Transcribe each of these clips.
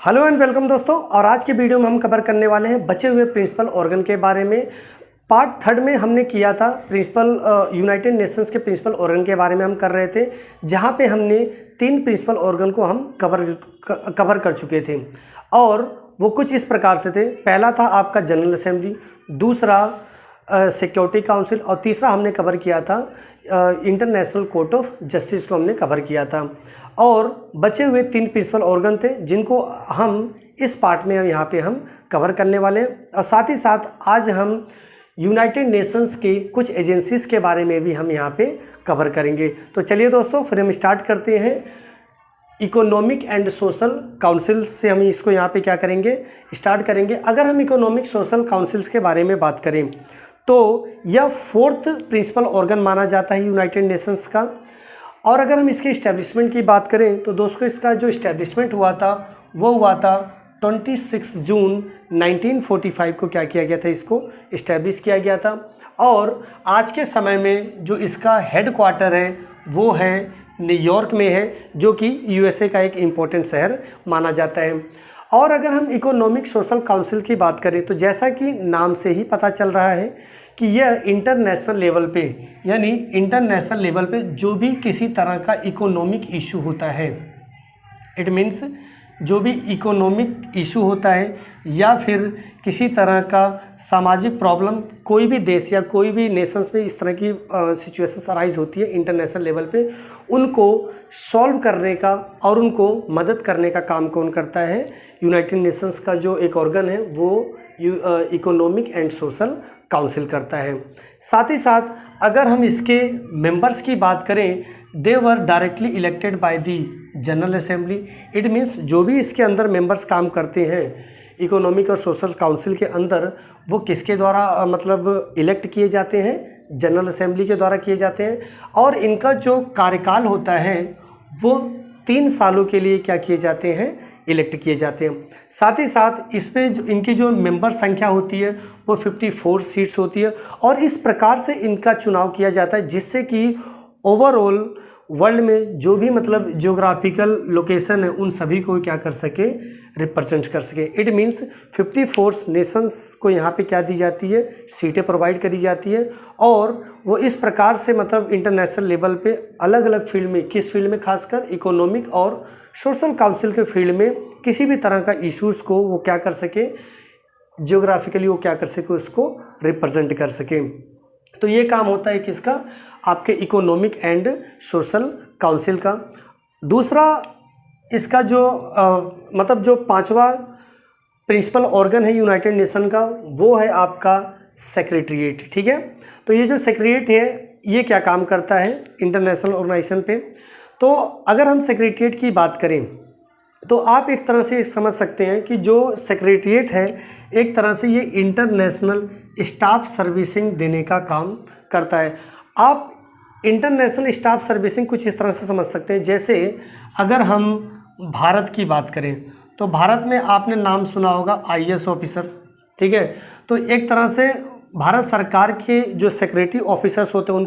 Hello and welcome दोस्तों। और आज के वीडियो में हम कवर करने वाले हैं बचे हुए प्रिंसिपल ऑर्गन के बारे में। पार्ट थर्ड में हमने किया था यूनाइटेड नेशंस के प्रिंसिपल ऑर्गन के बारे में हम कर रहे थे, जहां पे हमने 3 प्रिंसिपल ऑर्गन को हम कवर कर चुके थे और वो कुछ इस प्रकार से थे। पहला था आपका जनरल असेंबली, दूसरा सिक्योरिटी काउंसिल और तीसरा हमने कवर किया था इंटरनेशनल कोर्ट ऑफ जस्टिस को हमने कवर किया था। और बचे हुए 3 प्रिंसिपल ऑर्गन थे जिनको हम इस पार्ट में यहाँ पे हम कवर करने वाले हैं। और साथ ही साथ आज हम यूनाइटेड नेशंस के कुछ एजेंसीज़ के बारे में भी हम यहाँ पे कवर करेंगे। तो चलिए दोस्तों, फिर हम स्टार्ट करते हैं। इकोनॉमिक एंड सोशल काउंसिल से हम इसको यहाँ पे क्या करेंगे, स्टार्ट करेंगे। अगर हम इकोनॉमिक सोशल काउंसिल्स के बारे में बात करें तो यह 4th प्रिंसिपल ऑर्गन माना जाता है यूनाइटेड नेशंस का। और अगर हम इसके इस्टेब्लिशमेंट की बात करें तो दोस्तों, इसका जो इस्टेब्लिशमेंट हुआ था वो हुआ था 26 जून 1945 को क्या किया गया था, इसको इस्टेब्लिश किया गया था। और आज के समय में जो इसका हेड क्वार्टर है वो है न्यूयॉर्क में है, जो कि यूएसए का एक इम्पोर्टेंट शहर माना जाता है। और अगर हम इकोनॉमिक सोशल काउंसिल की बात करें तो जैसा कि नाम से ही पता चल रहा है कि यह इंटरनेशनल लेवल पे, यानी इंटरनेशनल लेवल पे जो भी किसी तरह का इकोनॉमिक इशू होता है, इट मीन्स जो भी इकोनॉमिक इशू होता है या फिर किसी तरह का सामाजिक प्रॉब्लम कोई भी देश या कोई भी नेशंस में इस तरह की सिचुएशंस अराइज होती है इंटरनेशनल लेवल पे, उनको सॉल्व करने का और उनको मदद करने का काम कौन करता है? यूनाइटेड नेशंस का जो एक ऑर्गन है वो इकोनॉमिक एंड सोशल काउंसिल करता है। साथ ही साथ अगर हम इसके मेंबर्स की बात करें, they were directly elected by the general assembly. It means जो भी इसके अंदर मेंबर्स काम करते हैं इकोनॉमिक और सोशल काउंसिल के अंदर, वो किसके द्वारा मतलब इलेक्ट किए जाते हैं? जनरल असेंबली के द्वारा किए जाते हैं। और इनका जो कार्यकाल होता है वो 3 सालों के लिए क्या किए जाते हैं? इलेक्ट किए जाते हैं। साथ ही साथ इस पे जो इनकी जो मेंबर संख्या होती है वो 54 सीट्स होती है। और इस प्रकार से इनका चुनाव किया जाता है जिससे कि ओवरऑल वर्ल्ड में जो भी मतलब जियोग्राफिकल लोकेशन है उन सभी को क्या कर सके, रिप्रेजेंट कर सके। इट मीन्स 54 नेशंस को यहाँ पे क्या दी जाती है, सीटें प्रोवाइड करी जाती है। और वो इस प्रकार से मतलब इंटरनेशनल लेवल पे अलग अलग फील्ड में, किस फील्ड में, खासकर इकोनॉमिक और सोशल काउंसिल के फील्ड में किसी भी तरह का इश्यूज़ को वो क्या कर सके, जियोग्राफिकली वो क्या कर सके, उसको रिप्रेजेंट कर सके। तो ये काम होता है किसका? आपके इकोनॉमिक एंड सोशल काउंसिल का। दूसरा इसका जो मतलब जो 5वां प्रिंसिपल ऑर्गन है यूनाइटेड नेशन का वो है आपका सेक्रेटरीट। ठीक है, तो ये जो सेक्रेटरीट है ये क्या काम करता है इंटरनेशनल ऑर्गेनाइजेशन पे? तो अगर हम सेक्रेटरीट की बात करें तो आप एक तरह से समझ सकते हैं कि जो सेक्रेटरीट है एक तरह से ये इंटरनेशनल स्टाफ सर्विसिंग देने का काम करता है। आप इंटरनेशनल स्टाफ सर्विसिंग कुछ इस तरह से समझ सकते हैं, जैसे अगर हम भारत की बात करें तो भारत में आपने नाम सुना होगा आईएएस ऑफिसर। ठीक है, तो एक तरह से भारत सरकार के जो सेक्रेटरी ऑफिसर्स होते हैं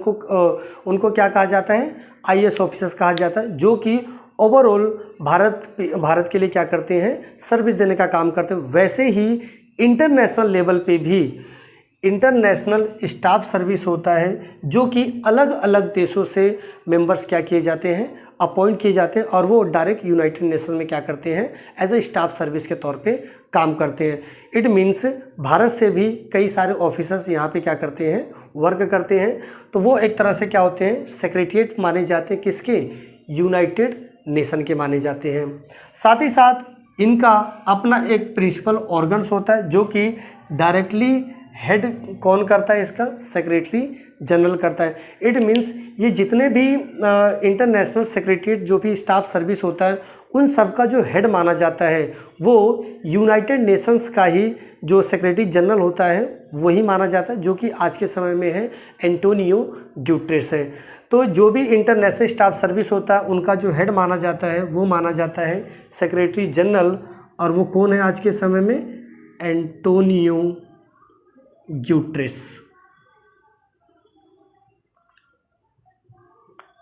उनको क्या कहा जाता है? आईएएस ऑफिसर्स कहा जाता है, जो कि ओवरऑल भारत के लिए क्या करते हैं? सर्विस देने का काम करते हैं। वैसे ही इंटरनेशनल लेवल पे भी इंटरनेशनल स्टाफ सर्विस होता है, जो कि अलग अलग देशों से मेंबर्स क्या किए जाते हैं, अपॉइंट किए जाते हैं और वो डायरेक्ट यूनाइटेड नेशन में क्या करते हैं, एज ए स्टाफ सर्विस के तौर पे काम करते हैं। इट मीन्स भारत से भी कई सारे ऑफिसर्स यहाँ पे क्या करते हैं, वर्क करते हैं। तो वो एक तरह से क्या होते हैं, सेक्रेटरीट माने जाते हैं, किसके? यूनाइटेड नेशन के माने जाते हैं। साथ ही साथ इनका अपना एक प्रिंसिपल ऑर्गन्स होता है जो कि डायरेक्टली हेड कौन करता है? इसका सेक्रेटरी जनरल करता है। इट मीन्स ये जितने भी इंटरनेशनल सेक्रेटरीट जो भी स्टाफ सर्विस होता है उन सब का जो हेड माना जाता है वो यूनाइटेड नेशंस का ही जो सेक्रेटरी जनरल होता है वही माना जाता है, जो कि आज के समय में है एंटोनियो गुटेरेस है। तो जो भी इंटरनेशनल स्टाफ सर्विस होता है उनका जो हेड माना जाता है वो माना जाता है सेक्रेटरी जनरल। और वो कौन है आज के समय में? Antonio Guterres.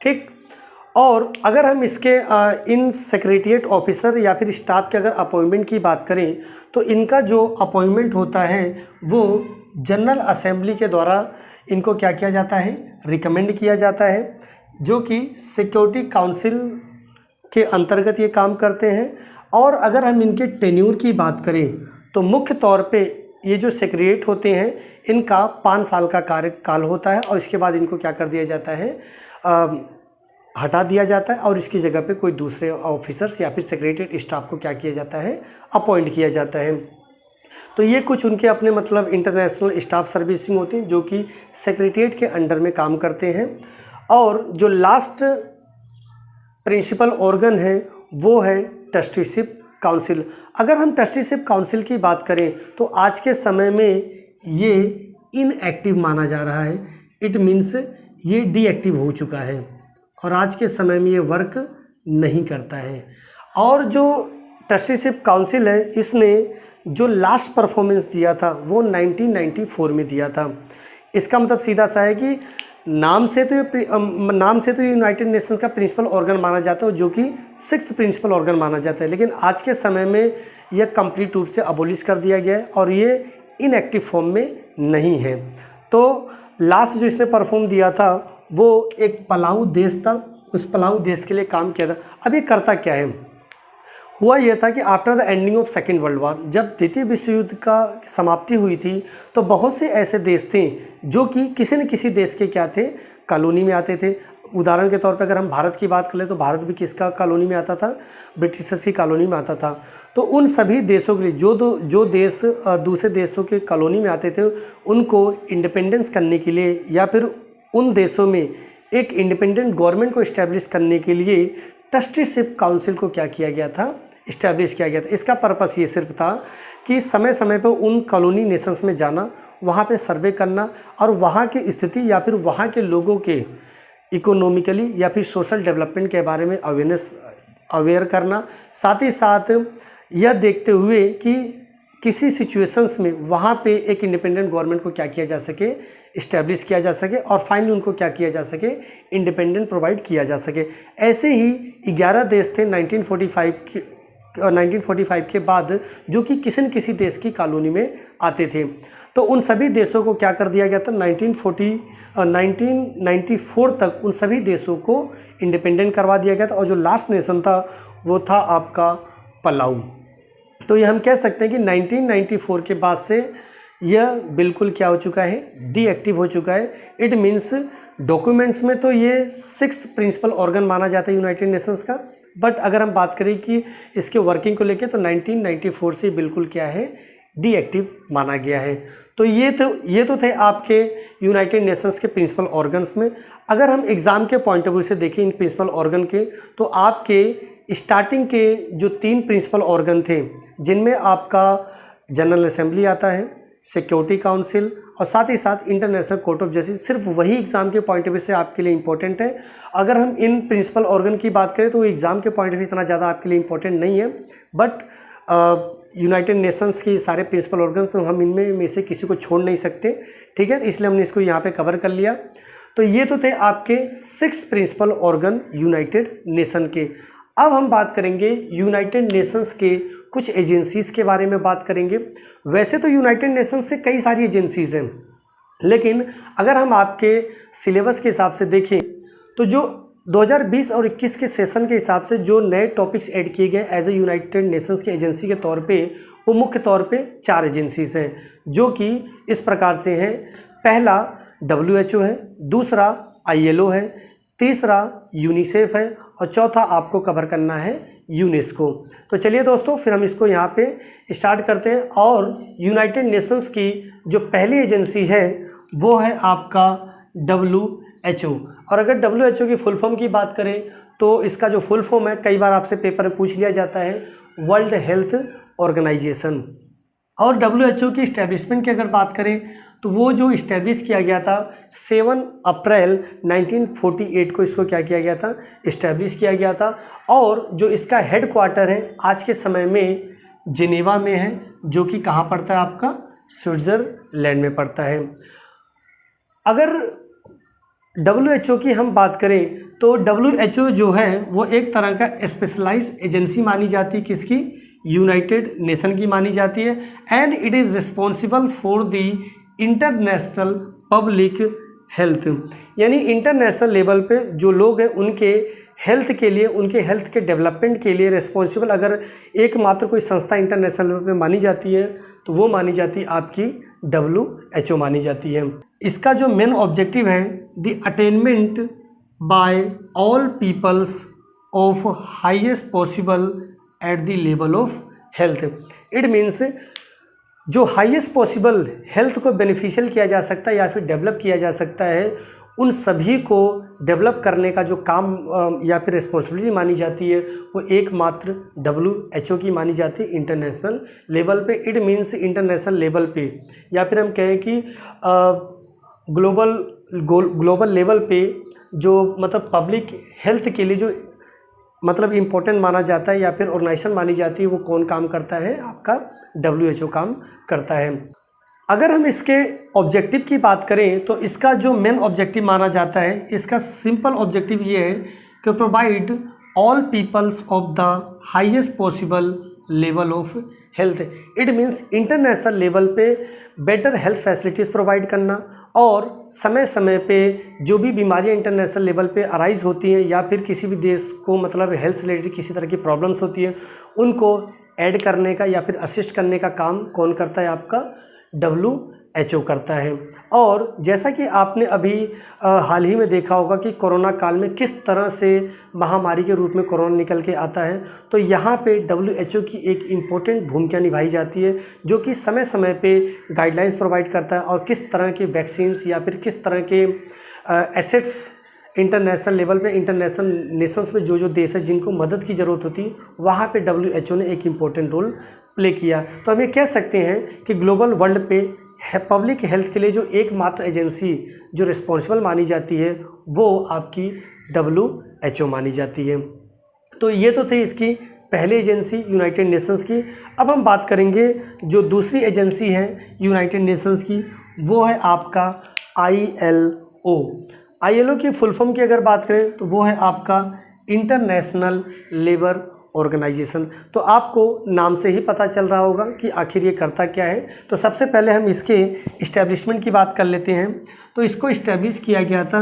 ठीक। और अगर हम इसके इन सेक्रेटेरिएट ऑफिसर या फिर स्टाफ के अगर अपॉइंटमेंट की बात करें तो इनका जो अपॉइंटमेंट होता है वो जनरल असेंबली के द्वारा इनको क्या किया जाता है, रिकमेंड किया जाता है, जो कि सिक्योरिटी काउंसिल के अंतर्गत ये काम करते हैं। और अगर हम इनके टेन्यूर की बात करें तो मुख्य तौर पे ये जो सेक्रेटेरिएट होते हैं इनका 5 साल का कार्यकाल होता है और इसके बाद इनको क्या कर दिया जाता है, हटा दिया जाता है और इसकी जगह पे कोई दूसरे ऑफिसर्स या फिर सेक्रेटेरिएट स्टाफ को क्या किया जाता है, अपॉइंट किया जाता है। तो ये कुछ उनके अपने मतलब इंटरनेशनल स्टाफ सर्विसिंग होती हैं जो कि सेक्रेटेरिएट के अंडर में काम करते हैं। और जो लास्ट प्रिंसिपल ऑर्गन है वो है ट्रस्टीशिप काउंसिल। अगर हम ट्रस्टीशिप काउंसिल की बात करें तो आज के समय में ये इनएक्टिव माना जा रहा है। इट मीन्स ये डीएक्टिव हो चुका है और आज के समय में ये वर्क नहीं करता है। और जो ट्रस्टीशिप काउंसिल है इसने जो लास्ट परफॉर्मेंस दिया था वो 1994 में दिया था। इसका मतलब सीधा सा है कि नाम से तो ये यूनाइटेड नेशंस का प्रिंसिपल ऑर्गन माना जाता है जो कि 6th प्रिंसिपल ऑर्गन माना जाता है, लेकिन आज के समय में यह कंप्लीट रूप से अबोलिश कर दिया गया है और ये इनएक्टिव फॉर्म में नहीं है। तो लास्ट जो इसने परफॉर्म दिया था वो एक पलाऊ देश था, उस पलाऊ देश के लिए काम किया था। अब ये करता क्या है, हुआ यह था कि after the ending of second world war, जब द्वितीय विश्व युद्ध का समाप्ति हुई थी तो बहुत से ऐसे देश थे जो कि किसी न किसी देश के क्या थे, कॉलोनी में आते थे। उदाहरण के तौर पर अगर हम भारत की बात करें तो भारत भी किसका कॉलोनी में आता था, ब्रिटिशर्स की कॉलोनी में आता था। तो उन सभी देशों के लिए जो देश दूसरे देशों के कॉलोनी में आते थे उनको इंडिपेंडेंस करने के लिए या फिर उन देशों में एक इंडिपेंडेंट गवर्नमेंट को इस्टेब्लिश करने के लिए ट्रस्टीशिप काउंसिल को क्या किया गया था, इस्टेब्लिश किया गया था। इसका पर्पस ये सिर्फ था कि समय समय पर उन कॉलोनी नेशंस में जाना, वहाँ पे सर्वे करना और वहाँ की स्थिति या फिर वहाँ के लोगों के इकोनॉमिकली या फिर सोशल डेवलपमेंट के बारे में अवेयर करना, साथ ही साथ यह देखते हुए कि किसी सिचुएशंस में वहाँ पे एक इंडिपेंडेंट गवर्नमेंट को क्या किया जा सके, इस्टेब्लिश किया जा सके और फाइनली उनको क्या किया जा सके, इंडिपेंडेंट प्रोवाइड किया जा सके। ऐसे ही 11 देश थे 1945 के बाद जो कि किसी न किसी देश की कॉलोनी में आते थे। तो उन सभी देशों को क्या कर दिया गया था, 1994 तक उन सभी देशों को इंडिपेंडेंट करवा दिया गया था। और जो लास्ट नेशन था वो था आपका पलाऊ। तो ये हम कह सकते हैं कि 1994 के बाद से यह बिल्कुल क्या हो चुका है, डीएक्टिव हो चुका है। इट मीन्स डॉक्यूमेंट्स में तो ये 6th प्रिंसिपल ऑर्गन माना जाता है यूनाइटेड नेशंस का, बट अगर हम बात करें कि इसके वर्किंग को लेके तो 1994 से बिल्कुल क्या है, डीएक्टिव माना गया है। तो ये तो थे आपके यूनाइटेड नेशंस के प्रिंसिपल ऑर्गन्स में। अगर हम एग्ज़ाम के पॉइंट ऑफ व्यू से देखें इन प्रिंसिपल ऑर्गन के, तो आपके स्टार्टिंग के जो 3 प्रिंसिपल ऑर्गन थे जिनमें आपका जनरल असेंबली आता है, सिक्योरिटी काउंसिल और साथ ही साथ इंटरनेशनल कोर्ट ऑफ जस्टिस, सिर्फ वही एग्ज़ाम के पॉइंट ऑफ व्यू से आपके लिए इंपॉर्टेंट है। अगर हम इन प्रिंसिपल ऑर्गन की बात करें तो वो एग्ज़ाम के पॉइंट ऑफ व्यू इतना ज़्यादा आपके लिए इंपॉर्टेंट नहीं है, बट यूनाइटेड नेशंस के सारे प्रिंसिपल ऑर्गन तो हम इनमें में से किसी को छोड़ नहीं सकते, ठीक है, इसलिए हमने इसको यहाँ पे कवर कर लिया। तो ये तो थे आपके 6 प्रिंसिपल ऑर्गन यूनाइटेड नेशन के। अब हम बात करेंगे यूनाइटेड नेशंस के कुछ एजेंसीज़ के बारे में बात करेंगे। वैसे तो यूनाइटेड नेशंस से कई सारी एजेंसीज़ हैं, लेकिन अगर हम आपके सिलेबस के हिसाब से देखें तो जो 2020 और 21 के सेशन के हिसाब से जो नए टॉपिक्स ऐड किए गए एज ए यूनाइटेड नेशंस के एजेंसी के तौर पे, वो मुख्य तौर पे 4 एजेंसीज़ हैं जो कि इस प्रकार से हैं। पहला WHO है, दूसरा ILO है, तीसरा यूनिसेफ है और चौथा आपको कवर करना है यूनेस्को। तो चलिए दोस्तों फिर हम इसको यहाँ पे स्टार्ट करते हैं। और यूनाइटेड नेशंस की जो पहली एजेंसी है वो है आपका WHO। और अगर WHO की फुल फॉर्म की बात करें तो इसका जो फुल फॉर्म है कई बार आपसे पेपर में पूछ लिया जाता है, वर्ल्ड हेल्थ ऑर्गेनाइजेशन। और WHO की इस्टेब्लिशमेंट की अगर बात करें तो वो जो इस्टेब्लिश किया गया था 7 अप्रैल 1948 को इसको क्या किया गया था, इस्टेब्लिश किया गया था। और जो इसका हेड क्वार्टर है आज के समय में जिनेवा में है, जो कि कहाँ पड़ता है, आपका स्विट्ज़रलैंड में पड़ता है। अगर WHO की हम बात करें तो WHO जो है वो एक तरह का स्पेशलाइज्ड एजेंसी मानी जाती है, किसकी? यूनाइटेड नेशन की मानी जाती है। And it is responsible for the international public health, यानी इंटरनेशनल लेवल पे जो लोग हैं उनके हेल्थ के लिए, उनके हेल्थ के डेवलपमेंट के लिए रिस्पॉन्सिबल अगर एकमात्र कोई संस्था इंटरनेशनल लेवल पे मानी जाती है तो वो मानी जाती है आपकी WHO मानी जाती है। इसका जो मेन ऑब्जेक्टिव है, the attainment by all peoples of highest possible at the level of health. It means जो हाईएस्ट पॉसिबल हेल्थ को बेनिफिशियल किया जा सकता है या फिर डेवलप किया जा सकता है, उन सभी को डेवलप करने का जो काम या फिर रिस्पॉन्सिबिलिटी मानी जाती है वो एकमात्र WHO की मानी जाती है इंटरनेशनल लेवल पे। इट मीन्स इंटरनेशनल लेवल पे, या फिर हम कहें कि ग्लोबल लेवल पे जो मतलब पब्लिक हेल्थ के लिए जो मतलब इम्पोर्टेंट माना जाता है या फिर ऑर्गेनाइजेशन मानी जाती है, वो कौन काम करता है? आपका WHO काम करता है। अगर हम इसके ऑब्जेक्टिव की बात करें तो इसका जो मेन ऑब्जेक्टिव माना जाता है, इसका सिंपल ऑब्जेक्टिव ये है कि provide all peoples of the highest possible level of health. It means international level पे बेटर हेल्थ फैसिलिटीज़ प्रोवाइड करना और समय समय पे जो भी बीमारियां इंटरनेशनल लेवल पे अराइज होती हैं या फिर किसी भी देश को मतलब हेल्थ से रिलेटेड किसी तरह की प्रॉब्लम्स होती हैं उनको ऐड करने का या फिर असिस्ट करने का काम कौन करता है? आपका WHO करता है। और जैसा कि आपने अभी हाल ही में देखा होगा कि कोरोना काल में किस तरह से महामारी के रूप में कोरोना निकल के आता है, तो यहाँ पे WHO की एक इम्पोर्टेंट भूमिका निभाई जाती है, जो कि समय समय पे गाइडलाइंस प्रोवाइड करता है और किस तरह के वैक्सीन्स या फिर किस तरह के एसेट्स इंटरनेशनल लेवल पे, इंटरनेशनल नेशंस में जो देश है जिनको मदद की ज़रूरत होती है, वहाँ पे WHO ने एक इम्पोर्टेंट रोल प्ले किया। तो हम ये कह सकते हैं कि ग्लोबल वर्ल्ड पे पब्लिक हेल्थ के लिए जो एकमात्र एजेंसी जो रिस्पॉन्सिबल मानी जाती है वो आपकी WHO मानी जाती है। तो ये तो थी इसकी पहली एजेंसी यूनाइटेड नेशंस की। अब हम बात करेंगे जो दूसरी एजेंसी है यूनाइटेड नेशंस की, वो है आपका ILO। ILO की फुल फॉर्म की अगर बात करें तो वो है आपका इंटरनेशनल लेबर ऑर्गेनाइजेशन। तो आपको नाम से ही पता चल रहा होगा कि आखिर ये करता क्या है। तो सबसे पहले हम इसके इस्टेब्लिशमेंट की बात कर लेते हैं। तो इसको इस्टेब्लिश किया गया था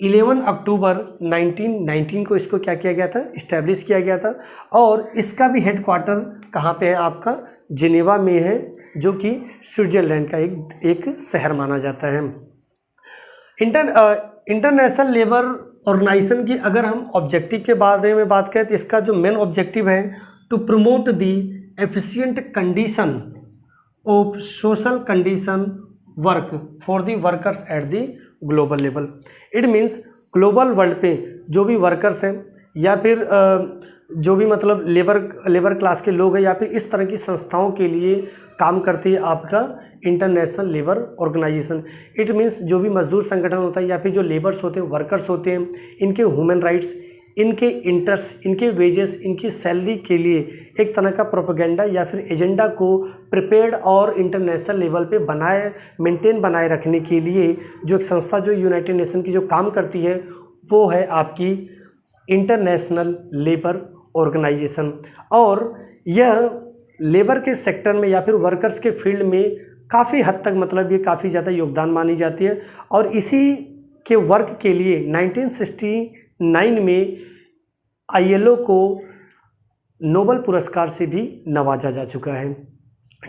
11 अक्टूबर 1919 को, इसको क्या किया गया था? इस्टेब्लिश किया गया था। और इसका भी हेडक्वार्टर कहाँ पे है? आपका जिनेवा में है, जो कि स्विट्ज़रलैंड का एक शहर माना जाता है। इंटरनेशनल लेबर ऑर्गेनाइजेशन की अगर हम ऑब्जेक्टिव के बारे में बात करें तो इसका जो मेन ऑब्जेक्टिव है, to promote the efficient condition of social condition work for the workers at the global level. It means global world पे जो भी वर्कर्स हैं या फिर जो भी मतलब लेबर क्लास के लोग हैं या फिर इस तरह की संस्थाओं के लिए काम करती है आपका international labour organisation. It means जो भी मजदूर संगठन होता है या फिर जो लेबर्स होते हैं, वर्कर्स होते हैं, इनके ह्यूमन राइट्स, इनके इंटरेस्ट, इनके वेजेस, इनकी सैलरी के लिए एक तरह का प्रोपेगेंडा या फिर एजेंडा को प्रिपेयर्ड और इंटरनेशनल लेवल पे बनाए रखने के लिए जो एक संस्था जो यूनाइटेड नेशन की जो काम करती है वो है आपकी इंटरनेशनल लेबर ऑर्गेनाइजेशन। और यह लेबर के सेक्टर में या फिर वर्कर्स के फील्ड में काफ़ी हद तक मतलब ये काफ़ी ज़्यादा योगदान मानी जाती है। और इसी के वर्क के लिए 1969 में ILO को नोबेल पुरस्कार से भी नवाजा जा चुका है।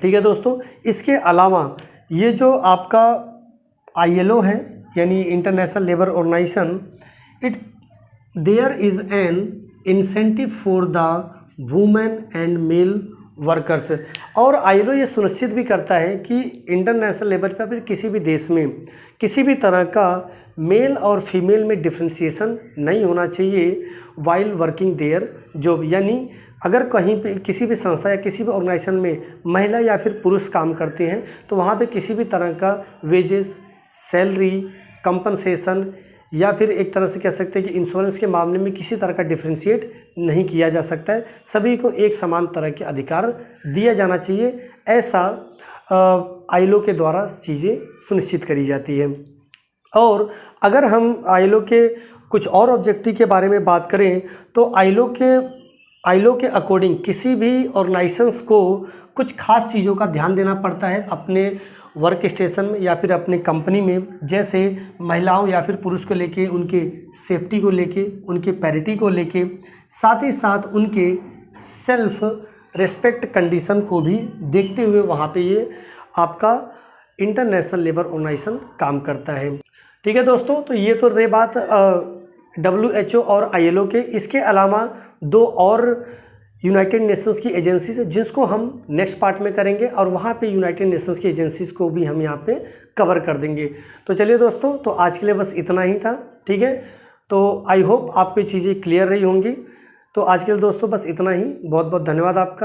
ठीक है दोस्तों, इसके अलावा ये जो आपका ILO है यानी international labour organisation, there is an incentive for the women and male workers. और ILO ये सुनिश्चित भी करता है कि इंटरनेशनल लेवल पर फिर किसी भी देश में किसी भी तरह का मेल और फीमेल में डिफ्रेंशिएशन नहीं होना चाहिए वाइल वर्किंग देयर जॉब। यानी अगर कहीं पे किसी भी संस्था या किसी भी ऑर्गेनाइजेशन में महिला या फिर पुरुष काम करते हैं तो वहाँ पे किसी भी तरह का वेजेस, सैलरी, कंपनसेशन या फिर एक तरह से कह सकते हैं कि इंश्योरेंस के मामले में किसी तरह का डिफ्रेंशिएट नहीं किया जा सकता है। सभी को एक समान तरह के अधिकार दिया जाना चाहिए, ऐसा ILO के द्वारा चीज़ें सुनिश्चित करी जाती है। और अगर हम आईएलओ के कुछ और ऑब्जेक्टिव के बारे में बात करें तो आईएलओ के अकॉर्डिंग किसी भी ऑर्गेनाइजेशंस को कुछ खास चीज़ों का ध्यान देना पड़ता है अपने वर्क स्टेशन में या फिर अपने कंपनी में, जैसे महिलाओं या फिर पुरुष को लेके, उनके सेफ्टी को लेके, उनके पैरिटी को लेके, साथ ही साथ उनके सेल्फ रेस्पेक्ट कंडीशन को भी देखते हुए वहाँ पे ये आपका इंटरनेशनल लेबर ऑर्गेनाइजेशन काम करता है। ठीक है दोस्तों, तो ये तो रही बात WHO और आईएलओ के। इसके अलावा दो और यूनाइटेड नेशंस की एजेंसीज है जिसको हम नेक्स्ट पार्ट में करेंगे, और वहाँ पे यूनाइटेड नेशंस की एजेंसीज को भी हम यहाँ पे कवर कर देंगे। तो चलिए दोस्तों, तो आज के लिए बस इतना ही था। ठीक है, तो आई होप आपको ये चीज़ें क्लियर रही होंगी। तो आज के लिए दोस्तों बस इतना ही। बहुत बहुत धन्यवाद आपका।